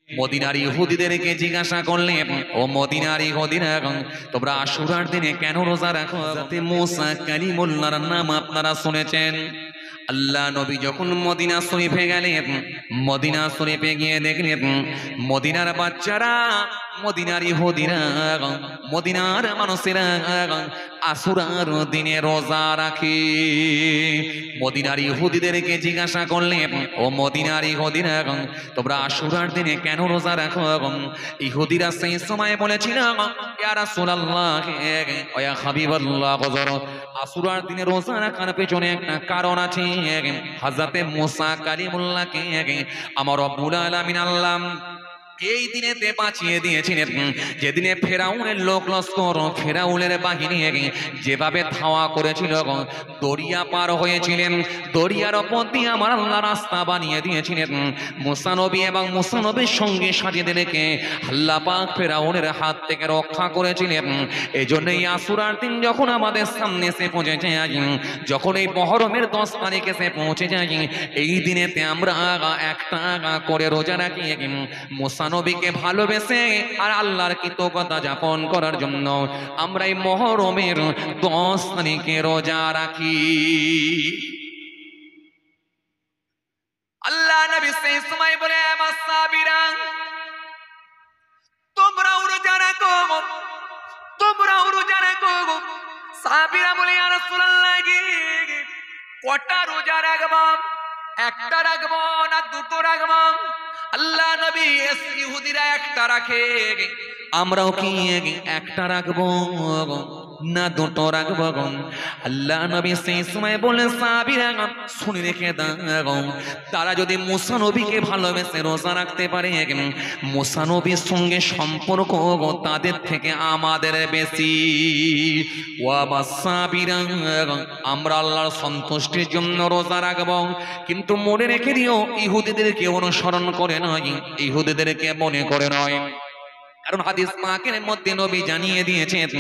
মদিনার ইহুদিদেরকে জিজ্ঞাসা করলেন, ও মদিনার ইহুদিরা, তোমরা আশুরার দিনে কেন রোজা রাখো? হযরতে মুসা কালিমুল্লাহর নাম আপনারা শুনেছেন। আল্লাহ নবী যখন মদিনা শরীফে গেলেন, মদিনা শরীফে গিয়ে দেখলেন মদিনার বাচ্চারা, মদিনার ইহুদিরা, মদিনার মানুষেরা আশুরার দিনে রোজা রাখে। মদিনার ইহুদিদেরকে জিজ্ঞাসা করলেন, ও মদিনার ইহুদিরা, তোমরা আশুরার দিনে কেন রোজা রাখো? ইহুদিরা সেই সময় বলেছিল, ইয়া রাসূলুল্লাহ ওয়া ইয়া হাবিবাল্লাহ, আশুরার দিনে রোজা রাখার পেছনে একটা কারণ আছে। হযরতে মুসা কালিমুল্লাহকে আমার রব্বুল আলামিন আল্লাহ এই দিনেতে বাঁচিয়ে দিয়েছিলেন, যেদিনে ফেরাউনের লোক লস্কর, ফেরাউনের বাহিনী যেভাবে ধাওয়া করেছিল, দরিয়া পার হয়েছিলেন, দরিয়ার ওপর দিয়ে আমার আল্লাহ রাস্তা বানিয়ে দিয়েছিলেন। মুসা নবী এবং মুসা নবীর সঙ্গে সাথীদেরকে আল্লাহ পাক ফেরাউনের হাত থেকে রক্ষা করেছিলেন। এই জন্যই আশুরার দিন যখন আমাদের সামনে এসে পৌঁছে যায়, যখন এই মহরমের 10 তারিখ এসে পৌঁছে যায়, এই দিনেতে আমরা একটা করে রোজা রাখি মুসা নবীকে ভালোবেসে আর আল্লাহর কৃতজ্ঞতা যাপন করার জন্য আমরা এই মহরমের 10 তারিখে রোজা রাখি। আল্লাহ নবী সেই সময় বলে, আমার সাহাবীরা তোমরাও রোজা রাখো, তোমরাও রোজা রাখো। সাহাবীরা বলে, ইয়া রাসূলুল্লাহ কটা রোজা রাখবো? একটা রাখবো না দুটো রাখবো? আল্লাহ নবী, ইহুদিরা একটা রাখে, আমরাও কি একটা রাখবো না দুটো রাখবো? আল্লাহ নবী সেই সময় বলেন, সাহাবীরা শুনে রেখে দাও, তারা যদি মুসা নবীকে ভালোবেসে রোজা রাখতে পারে, মুসা নবীর সঙ্গে সম্পর্ক তাদের থেকে আমাদের বেশি। ওয়া সাহাবীরা, আমরা আল্লাহর সন্তুষ্টির জন্য রোজা রাখবো, কিন্তু মনে রেখে দিও ইহুদিদেরকে অনুসরণ করে নয়, ইহুদিদেরকে মনে করে নয়। কারণ হাদিস পাকের মধ্যে নবী জানিয়ে দিয়েছেন,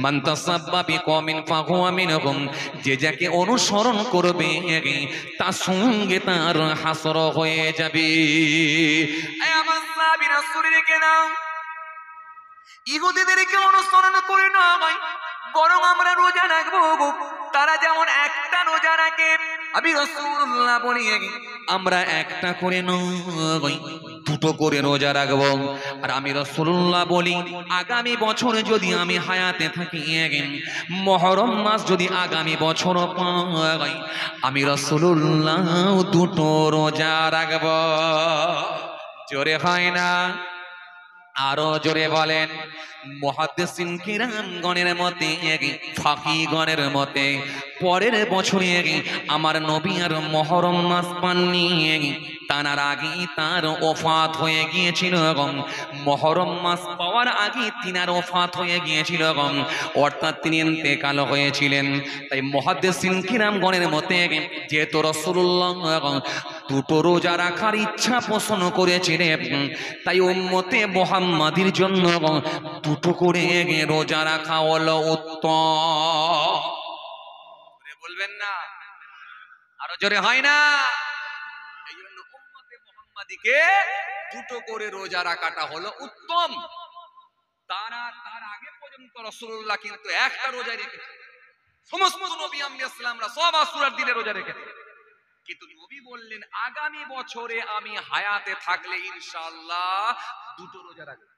মান তাসাব্বা বিকওমিন ফাহুয়া মিনহুম, যে যাকে অনুসরণ করবে তার সঙ্গে তার হাসর হয়ে যাবে। এই আমার সাহাবীরা শুনে রেখে নাও, ইহুদিদেরকে অনুসরণ করে নয়, বরং আমরা রোজা রাখবো তারা যেমন একটা রোজা রাখে, আমি রাসূলুল্লাহ বলি আমরা একটা করে নয় দুটো করে রোজা রাখবো। আর আমি রাসূলুল্লাহ বলি, আগামী বছরে যদি আমি হায়াতে থাকি, মুহররম মাস যদি আগামী বছর পাই, আমি রাসূলুল্লাহ দুটো রোজা রাখবো। জোরে হয় না? আরো জোরে বলেন। মুহাদ্দিসিন কিরামগণের মতে, ফাকিহগণের মতে, পরের বছরে আমার নবী আর মুহররম মাস পাননি, তার আগেই তার ওফাত হয়ে গিয়েছিল। মুহররম মাস পাওয়ার আগে তিনার ওফাত হয়ে গিয়েছিল, অর্থাৎ তিনি ইন্তেকাল হয়েছিলেন। তাই মুহাদ্দিসিন কিরামগণের মতে, যেহেতু রাসূলুল্লাহ দুটো রোজা রাখার ইচ্ছা পোষণ করেছিলেন, তাই উম্মতে মুহাম্মাদির জন্য দুটো করে রোজা রাখা হলো উত্তম। বলবেন না? আরো জোরে হয় না? এই জন্য উম্মতে মুহাম্মাদিকে দুটো করে রোজা রাখাটা হলো উত্তম। তার আগে পর্যন্ত রাসূলুল্লাহ কিন্তু একটা রোজা রেখেছেন। সমস্ত নবী আম্বিয়ারা সব আশুরার দিনে রোজা রেখেছেন, কিন্তু নবী বললেন আগামী বছরে আমি হায়াতে থাকলে ইনশাআল্লাহ দুটো রোজা রাখবো।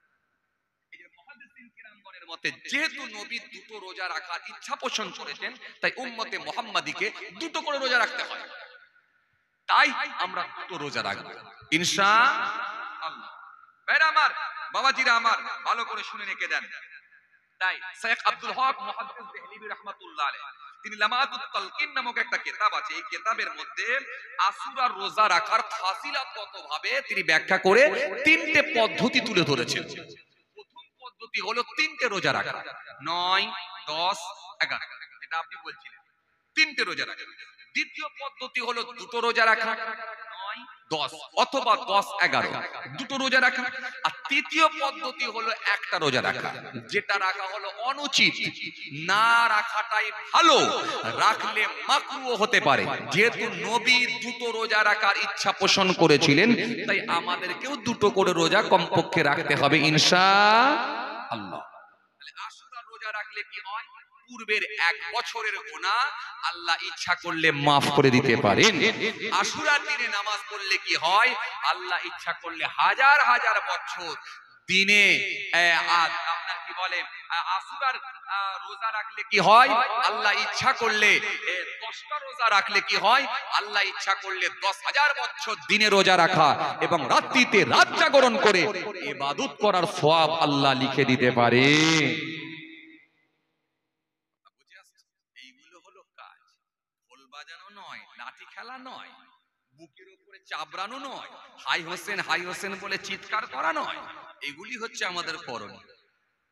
যেহেতু নবী দুটো রোজা রাখার ইচ্ছা পোষণ করেছেন, তাই উম্মতে মুহাম্মাদিকে দুটো করে রোজা রাখতে হয়। তাই আমরা দুটো রোজা রাখবো ইনশাআল্লাহ। ভাইরা আমার, বাবাজিরা আমার, ভালো করে শুনে রেখে দেন। তাই শেখ আব্দুল হক মুহাদ্দিস দেহলভী রাহমাতুল্লাহ আলাইহি, তিনি লামাতুত তালকিন নামক একটা কিতাব আছে, এই কিতাবের মধ্যে আশুরার রোজা রাখার ফাজিলাতগতভাবে তিনি ব্যাখ্যা করে তিনটে পদ্ধতি তুলে ধরেছেন। পদ্ধতি হলো তিনটে রোজা রাখা, 9, 10, 11, যেটা আপনি বলছিলেন, তিনটে রোজা রাখা। দ্বিতীয় পদ্ধতি হলো দুটো রোজা রাখা, 9, 10 অথবা 10, 11 দুটো রোজা রাখা। আর তৃতীয় পদ্ধতি হলো একটা রোজা রাখা, যেটা রাখা হলো অনুচিত, না রাখাটাই ভালো, রাখলে মাকরুহ হতে পারে। যেহেতু নবী দুটো রোজা রাখার ইচ্ছা পোষণ করেছিলেন, তাই আমাদেরকেও দুটো করে রোজা কমপক্ষে রাখতে হবে ইনশাআল্লাহ। আশুরার রোজা রাখলে কি হয়, পূর্বের 1 বছরের গুনাহ আল্লাহ ইচ্ছা করলে মাফ করে দিতে পারেন। আশুরার দিনে নামাজ পড়লে কি হয়, আল্লাহ ইচ্ছা করলে হাজার হাজার বছর দিনে আপনার কি বলে আশুরার রোজা রাখলে কি হয়, আল্লাহ ইচ্ছা করলে 10টা রোজা রাখলে কি হয়, আল্লাহ ইচ্ছা করলে 10,000 বছর দিনে রোজা রাখা এবং রাত্রিতে রাত জাগরণ করে ইবাদত করার সওয়াব আল্লাহ লিখে দিতে পারে। এইগুলো হলো কাজ, ঢোল বাজানো নয়, লাঠি খেলা নয়, বুকের উপরে চাবড়ানো নয়, হাই হোসেন বলে চিৎকার করা নয়। এগুলি হচ্ছে আমাদের করণীয়।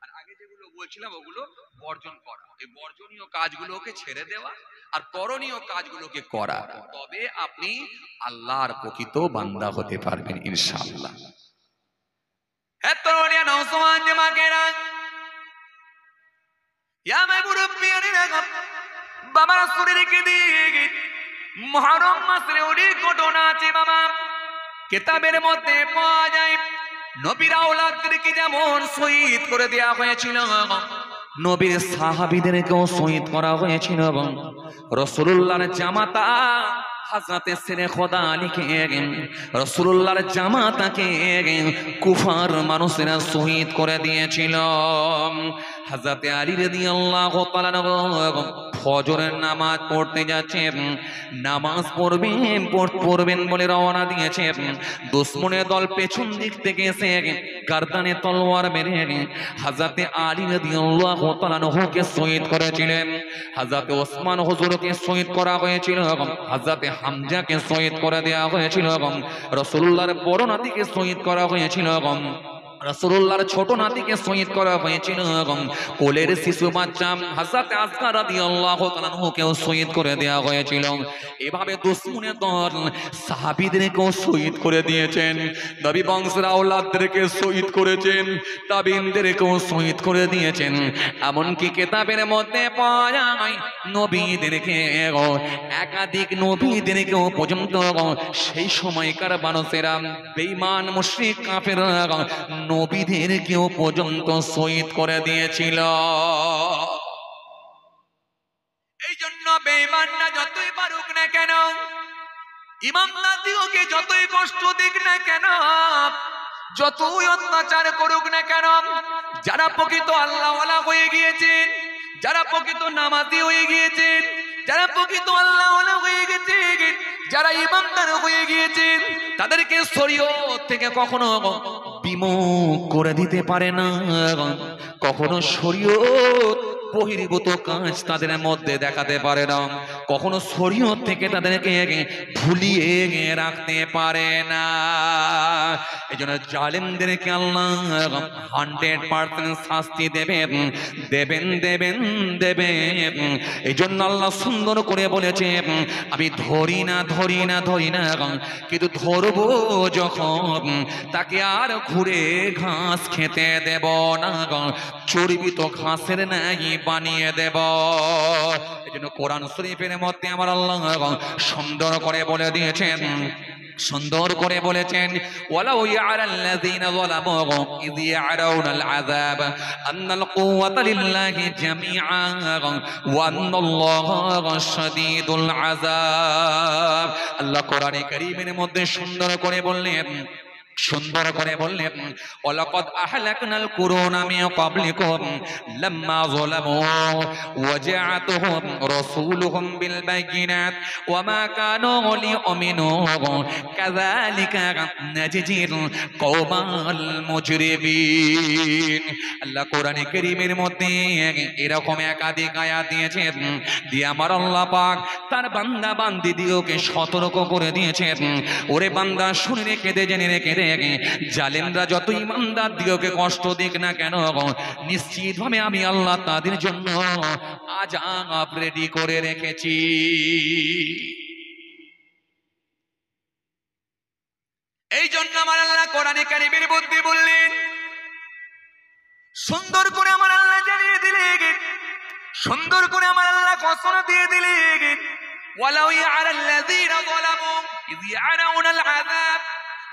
আর আগে যেগুলো বলছিলাম ওগুলো বর্জন করা, এই বর্জনীয় কাজগুলোকে ছেড়ে দেওয়া আর করণীয় কাজগুলোকে করা, তবে আপনি আল্লাহর প্রকৃত বান্দা হতে পারবেন ইনশাআল্লাহ। হ্যাঁ তরুণিয়া নওজওয়ান জামাকেরা, ইয়া মাই মুরব্বিয়ানিরা, বাবা রাসূলের কে দিয়ে মুহররম মাসের অনেক ঘটনা আছে বাবা, কিতাবের মধ্যে পাওয়া যায়। নবীর আওলাদদেরকে যেমন শহীদ করে দেওয়া হয়েছিল, নবীর সাহাবীদেরকেও শহীদ করা হয়েছিল। রাসূলুল্লাহর জামাতা হযরতে শেরে খোদা আলীকে রাসূলুল্লাহর জামাতাকে কুফার মানুষেরা শহীদ করে দিয়েছিল। হযরতে আলী রাদিয়াল্লাহু তাআলা ফজরের নামাজ পড়তে যাচ্ছেন, নামাজ পড়বেন বলে রওনা দিয়েছেন। দুশমনের দল পেছন দিক থেকে এসে গর্দানে তলোয়ার মেরে হযরতে আলী রাদিয়াল্লাহু তাআলা কে শহীদ করেছিলেন। হযরতে ওসমান হুজুরকে শহীদ করা হয়েছিল, হযরতে হামজাকে শহীদ করে দেওয়া হয়েছিল, রাসূলুল্লাহর বড় নাতিকে শহীদ করা হয়েছিল, রাসূলুল্লাহর ছোট নাতিকে শহীদ করা হয়েছিল, কোলের শিশু বাচ্চা হযরত আসগর রাদিয়াল্লাহু তাআলা কেও শহীদ করে দেওয়া হয়েছিল। এভাবে দুশমনের দল সাহাবীদেরকেও শহীদ করে দিয়েছেন, নবী বংশের আওলাদদেরকে শহীদ করেছেন, তাবিঈনদেরকেও শহীদ করে দিয়েছেন। এমনকি কিতাবের মধ্যে পাওয়া যায় নবীদেরকে, একাধিক নবীদেরকেও পর্যন্ত সেই সময়কার মানুষেরা বেঈমান মুশরিক কাফেররা নবীদেরকেও পর্যন্ত শহীদ করে দিয়েছিল। এই জন্য বেঈমানরা যতই পারুক না কেন, ইমানদারদিগকে যতই কষ্ট দিক না কেন, যতই অত্যাচার করুক না কেন, যারা প্রকৃত আল্লাহওয়ালা হয়ে গিয়েছেন, যারা প্রকৃত নামাজি হয়ে গিয়েছেন, যারা প্রকৃত আল্লাহওয়ালা হয়ে গেছেন, যারা ইমানদার হয়ে গিয়েছেন, তাদেরকে শরীয়ত থেকে কখনো বিমুখ করে দিতে পারে না, কখনো শরীয়ত বহির্ভূত কাজ তাদের মধ্যে দেখাতে পারে না, কখনো শরীয়ত থেকে তাদেরকে ভুলিয়ে রাখতে পারে না। এজন্য জালেমদেরকে আল্লাহ 100% শাস্তি দেবেন। এই জন্য আল্লাহ সুন্দর করে বলেছে, আমি ধরি না কিন্তু ধরবো যখন, তাকে আর ঘুরে ঘাস খেতে দেব না, চর্বিত ঘাসের নাই বানিয়ে দেব। এই জন্য কোরআন শরীফের মধ্যে আমার আল্লাহ সুন্দর করে বলে দিয়েছেন, সুন্দর করে বলেছেন, ওয়ালাউ ইয়ারাল্লাযীনা যালামু ইয ইয়ারাউনাল আযাব আন্নাল কুওয়াতা লিল্লাহি জামিআন ওয়া আন্নাল্লাহা শাদীদুল আযাব। আল্লাহ কোরআনে কারীমের মধ্যে সুন্দর করে বললেন, ওয়ালাকাদ আহলাকনাল কুরুনা মিন ক্বাবলিকুম লাম্মা যালামু ওয়া জাআতুহুম রাসূলুহুম বিল বায়িনাত ওয়া মা কানু লিউমিনু কাযালিকা নাজজিল কওমাল মুজরিমিন। আল্লাহ কোরআনে কারীমের মধ্যে এরকম একাধিক আয়াত দিয়েছেন, দিয়ে আমার আল্লাহ পাক তার বান্দা বান্দীদেরকে সতর্ক করে দিয়েছেন, ওরে বান্দা শুনে রেখে দে, জেনে রেখে দে, জালেমরা যত ইমানদার দিগকে কষ্ট দিক না কেন, নিশ্চিত ভাবে আমি আল্লাহ তাদের জন্য আযাব রেডি করে রেখেছি। এই জন্য আমার আল্লাহ কোরআনে কারীমের মধ্যে বললেন, সুন্দর করে আমার আল্লাহ জানিয়ে দিলেন, সুন্দর করে আমার আল্লাহ ঘোষণা দিয়ে দিলেন, ওয়ালাউ ইয়ালাল্লাযীনা যালামু ইয ইয়ারাউনাল আযাব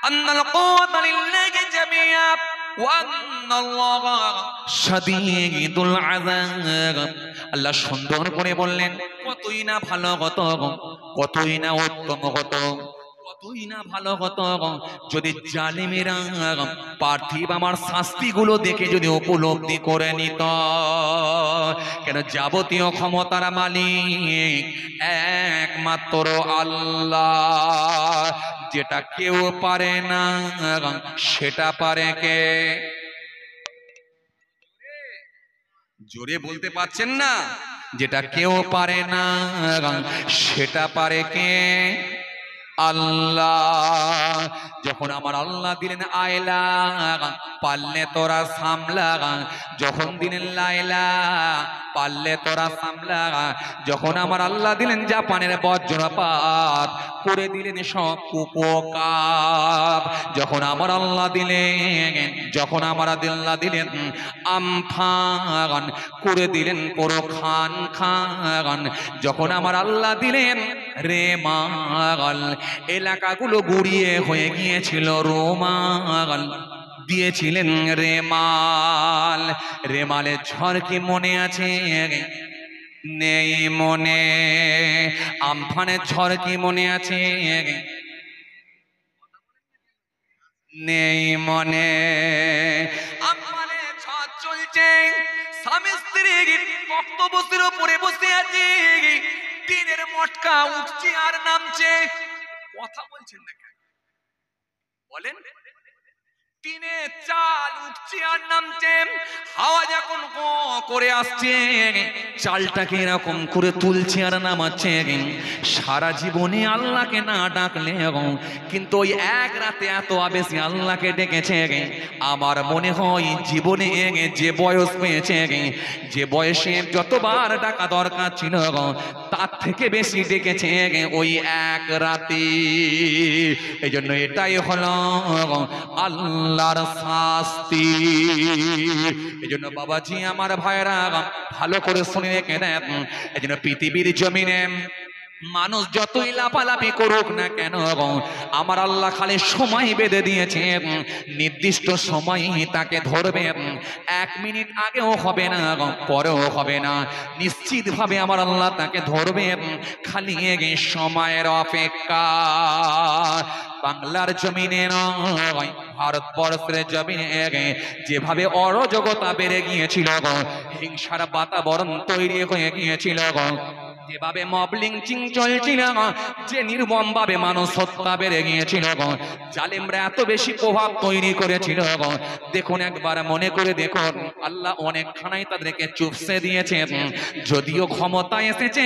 আন্নাল কুওয়াতা লিল্লাহি জামিআ ওয়া আন্নাল্লাহা শাদীদুল আযাব। আল্লাহ সুন্দর করে বললেন, কতই না ভালো হতো, কতই না উত্তম হতো, কতই না ভালো হতো যদি জালিমেরা পার্থিব আমার শাস্তিগুলো দেখে যদি উপলব্ধি করে নিত। কেন যাবতীয় ক্ষমতার মালিক একমাত্র আল্লাহ, যেটা কেউ পারে না সেটা পারে কে? জোরে বলতে পারছেন না? যেটা কেউ পারে না সেটা পারে কে? আল্লাহ। যখন আমার আল্লাহ দিলেন আয়লা, পারলে তোরা সামলা, যখন দিলেন লাইলা, পারলে তোরা সামলা, যখন আমার আল্লাহ দিলেন জাপানের বজ্রপাত, করে দিলেন সব উপকার, যখন আমার আল্লাহ দিলেন, যখন আমার আল্লাহ দিলেন আমফান, করে দিলেন পুরো খান খান, যখন আমার আল্লাহ দিলেন রেমাল, এলাকাগুলো গুড়িয়ে হয়ে গিয়েছিল রোমাল, দিয়েছিলেন রেমাল। রেমালের ঝড় কি মনে আছে? নেই মনে। আমফানের ঝড় কি মনে আছে? নেই মনে। আমফানের ঝড় চলছে, স্বামী স্ত্রী তক্তপোষের উপরে বসে আছে, টিনের মটকা উঠছে আর নামছে। কথা বলছেন না কেন? বলেন। টিনের চাল উঠছে আর নামছে, হাওয়া যখন করে আসছে, চালটাকে এরকম করে তুলছে আর নামাচ্ছে। সারা জীবনে আল্লাহকে না ডাকলে কিন্তু ওই এক রাতে এত বেশি আল্লাহকে ডেকেছে, আমার মনে হয় জীবনে যে বয়স পেয়েছে, যে বয়সে যতবার ডাকা দরকার ছিল তার থেকে বেশি ডেকেছে ওই এক রাতে। এই জন্য এটাই হলো আল্লাহর শাস্তি। এই জন্য বাবাজি আমার ভাইরা ভালো করে শুনে রেখে দেন, এই জন্য পৃথিবীর জমিনে মানুষ যতই লাফালাফি করুক না কেন, আমার আল্লাহ খালি সময় বেঁধে দিয়েছে, নির্দিষ্ট সময় তাকে ধরবে। 1 মিনিট আগেও হবে না, পরেও হবে না, নিশ্চিত ভাবে আমার আল্লাহ তাকে ধরবে, খালি সময়ের অপেক্ষা। বাংলার জমিনে নয়, ভারতবর্ষের জমিনে যেভাবে অরাজকতা বেড়ে গিয়েছিল, হিংসার বাতাবরণ তৈরি হয়ে গিয়েছিল, যেভাবে মব লিঞ্চিং চলছিল, যে নির্মম ভাবে মানুষ হত্যা বেড়ে গিয়েছিল, জালেমরা এত বেশি প্রভাব তৈরি করেছিল, দেখুন একবার মনে করে দেখুন, আল্লাহ অনেকখানাই তাদেরকে চুপসে দিয়েছে। যদিও ক্ষমতা এসেছে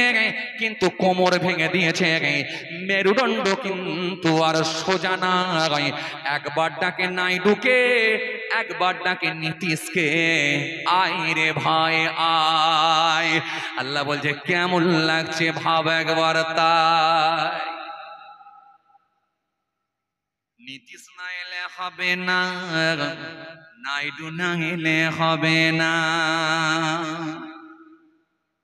কিন্তু কোমর ভেঙে দিয়েছে, মেরুদণ্ড কিন্তু আর সোজা নাই। একবার ডাকে নাইডুকে, একবার ডাকে নীতিশকে, আয় রে ভাই আয়। আল্লাহ বলছে কেমন লাগছে ভাব একবার তাই। নীতিশ না এলে হবে না, নাইডু না এলে হবে না।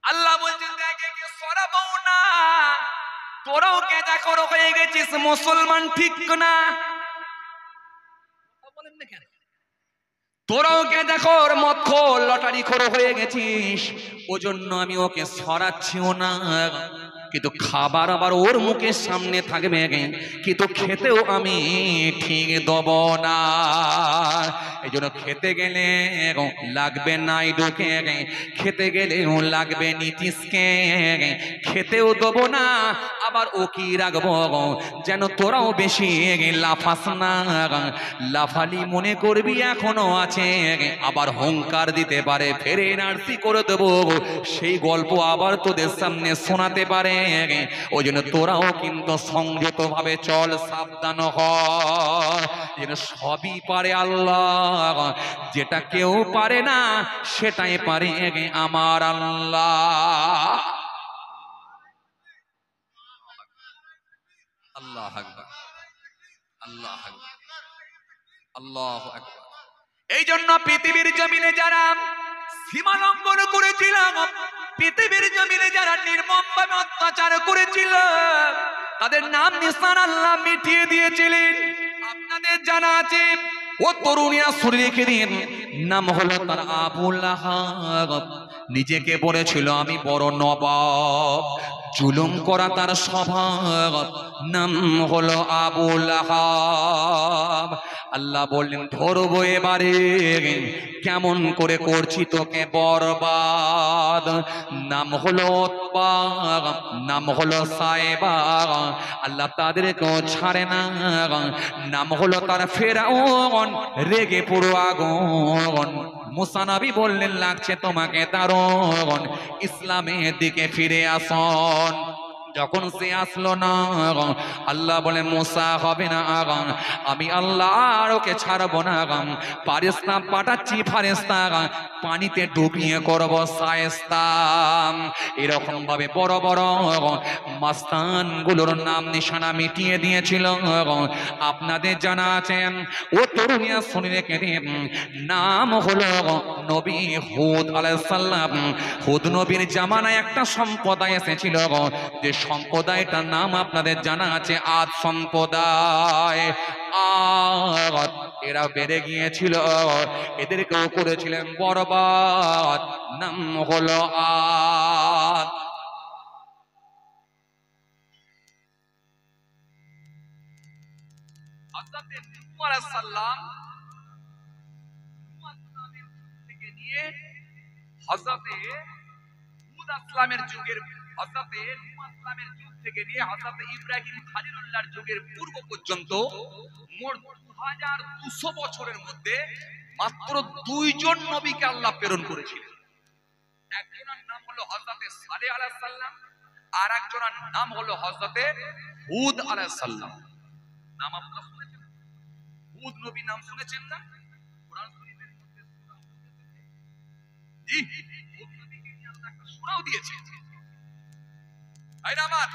আল্লাহ বলছে দেখে কে সরাবো না, তোরাও কেজা করো হয়ে গেছিস মুসলমান, ঠিক না? বলেন না কেন? তোরাও কেজা কর, মদ খোর, লটারি খোর হয়ে গেছিস, ওজন্য আমি ওকে সরাচ্ছিও না। কিন্তু খাবার আবার ওর মুখের সামনে থাকবে, কিন্তু খেতেও আমি ঠিক দেব না। এই জন্য খেতে গেলে লাগবে নাইডুকে, খেতে গেলেও লাগবে নীতিশকে, খেতেও দেবো না, আবার ও কি রাখবো যেন তোরাও বেশি লাফাস না। লাফালি মনে করবি এখনো আছে, আবার হুঙ্কার দিতে পারে, ফেরে নার্সি করে দেবো, সেই গল্প আবার তোদের সামনে শোনাতে পারে। ওই জন্য তোরাও কিন্তু সংযত ভাবে চল, সাবধান হ। সবই পারে আল্লাহ, যেটা কেউ পারে না সেটাই পারে আমার আল্লাহ। আল্লাহ আকবার, আল্লাহ আকবার, আল্লাহু আকবার। এই জন্য পৃথিবীর জমিনে যারা সীমা লঙ্ঘন করেছিল, পৃথিবীর জমিনে যারা নির্মমভাবে অত্যাচার করেছিল, তাদের নাম নিশান আল্লাহ মিটিয়ে দিয়েছিলেন। আপনাদের জানা আছে ও তরুণীরা শুনে রেখে দিন, নাম হলো তার আবু লাহাব। নিজেকে বলেছিল আমি বড় নবাব, জুলুম করা তার স্বভাব, নাম হলো আবু লাহাব। আল্লাহ বললেন ধরবো এবারে, কেমন করে করছি তোকে বরবাদ। নাম হলো উতবা, নাম হলো সাইবা, আল্লাহ তাদেরকেও ছাড়ে না। নাম হলো তার ফেরাউন, রেগে পুরো আগুন। মুসা নবী বললেন লাগছে তোমাকে দারুণ, ইসলামের দিকে ফিরে আসুন। যখন সে আসলো না, আল্লাহ বলে মুসা হবে না, আমি আল্লাহ আর ওকে ছাড়বো না। ফারেস্তা পাঠাচ্ছি, ফারেস্তা পানিতে ডুবিয়ে করব শায়েস্তা। এরকম ভাবে বড় বড় মাস্তান গুলোর নাম নিশানা মিটিয়ে দিয়েছিল। আপনাদের জানা আছেন ও তরুণিয়া শুনে রেখে দিন, নাম হলো নবী হুদ আলাইহিস সালাম। হুদ নবীর জামানায় একটা সম্প্রদায় এসেছিল, যে সম্প্রদায়টার নাম আপনাদের জানা আছে আদ সম্প্রদায়। আদ এরা বেড়ে গিয়েছিল, এদেরকেও করেছিলেন বরবাদ, নাম হলো আদ। হযরতে নূহ আলাইহিস সালাম থেকে নিয়ে হযরতে হুদ আসলামের যুগের, হযরতে নূহ আসলামের যুগ থেকে নিয়ে হযরতে ইব্রাহিম খলিলুল্লাহর যুগের পূর্ব পর্যন্ত মোট 2200 বছরের মধ্যে মাত্র দুইজন নবীকে আল্লাহ প্রেরণ করেছিলেন। একজনের নাম হলো হযরতে সালেহ আলাইহিস সালাম, আর একজনের নাম হলো হযরতে হুদ আলাইহিস সালাম। নাম আপনারা শুনেছেন? হুদ নবী নাম শুনেছেন না? কোরআন শরীফের মধ্যে সূরা হুদ এসেছে। জি, হুদ নবীকে নিয়ে আল্লাহ একটা সূরাও দিয়েছে। ভাইরা আমার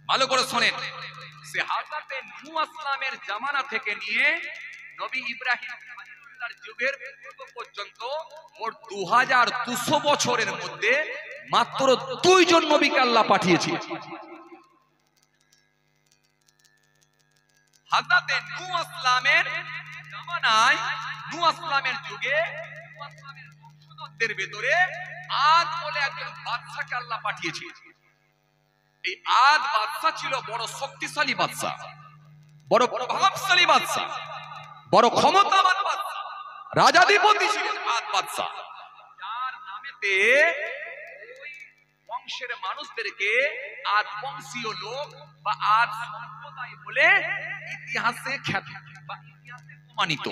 ভালো করে শুনেন, সে হযরতে নূহ আসলামের জামানা থেকে নিয়ে নবী ইব্রাহিম খলিলুল্লাহর যুগের পূর্ব পর্যন্ত মোট 2200 বছরের মধ্যে মাত্র দুইজন নবীকে আল্লাহ পাঠিয়েছিলেন। হযরতে নূহ আসলামের জামানায়, নূহ আসলামের যুগে, নূহ আসলামের বংশধরদের ভিতরে আদ বলে একজন বাদশাকে আল্লাহ পাঠিয়েছিলেন। এই আদ বাদশা ছিল বড় শক্তিশালী বাদশা, বড় প্রভাবশালী বাদশা, বড় ক্ষমতাবান বাদশা, রাজাধিপতি ছিলেন আদ বাদশা, যার নামেতে ওই বংশের মানুষদেরকে আদ বংশীয় লোক বা আদ সম্প্রদায় বলে ইতিহাসে খ্যাত বা ইতিহাসে প্রমাণিত।